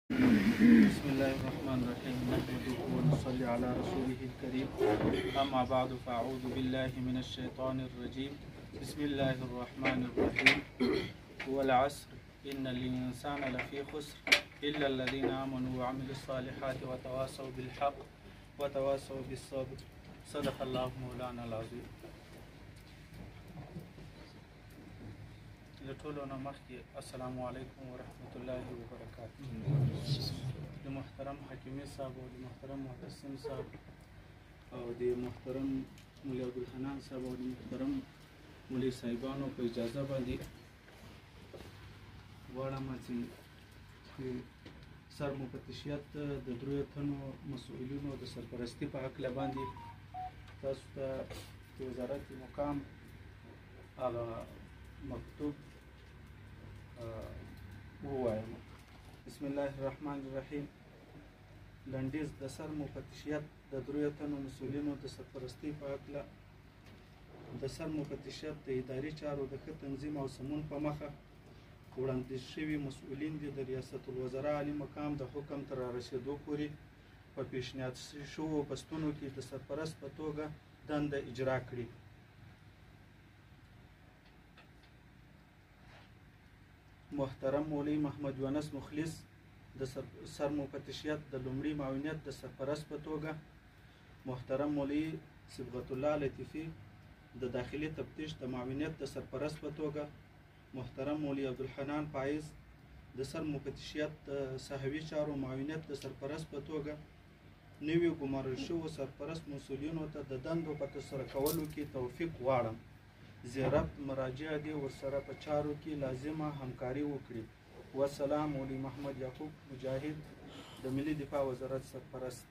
بسم الله الرحمن الرحيم نحمده ونصلي على رسوله الكريم أما بعد فأعوذ بالله من الشيطان الرجيم بسم الله الرحمن الرحيم والعصر إن الإنسان لفي خسر إلا الذين آمنوا وعملوا الصالحات وتواصوا بالحق وتواصوا بالصبر صدق الله مولانا العظيم. لټولو نه مخکې السلام علیکم ورحمة الله وبرکاته. د محترم حکیمي صاحب او د محترم معتصم صاحب او د محترم مولوي عبدالحنان صاحب او د محترم مولوي صاحبانو په اجازه باندې غواړم چې سرمفتشیت د دریو تنو مسؤلینو د سرپرستي په هکله باندې تاسو ته د وزارت مقام هغه مکتوب ووایم. بسم الله الرحمن الرحیم. لنډیز د سر مفتشیت د دریو تنو مسؤلینو د سرپرستۍ په هکله د سر مفتشیت د اداري چارو د ښه تنظیم او سمون په مخه وړاندیز شوي مسؤلین دي د ریاست الوزرا عالي مقام د حکم تر رارسېدو پورې په پیشنهاد شوو پستونو کې د سرپرست په توګه دنده اجرا کړي. محترم مولوي محمد یونس مخلص د سر مفتشیت د لومړي معاونیت د سرپرست په توګه، محترم مولوي صبغت الله لطیفي د داخلي تفتیش د معاونیت د سرپرست په توګه، محترم مولوي عبدالحنان فایز د سر مفتشیت د صحوي چارو معاونیت د سرپرست په توګه نویو ګمارل شوو سرپرست مسؤلینو ته د دندو په ترسره کولو کې توفیق غواړم. زیربط مراجع دي ورسره په چارو کې لازمه همکاري وکړي. والسلام. مولوي محمد یعقوب مجاهد د ملي دفاع وزارت سرپرست.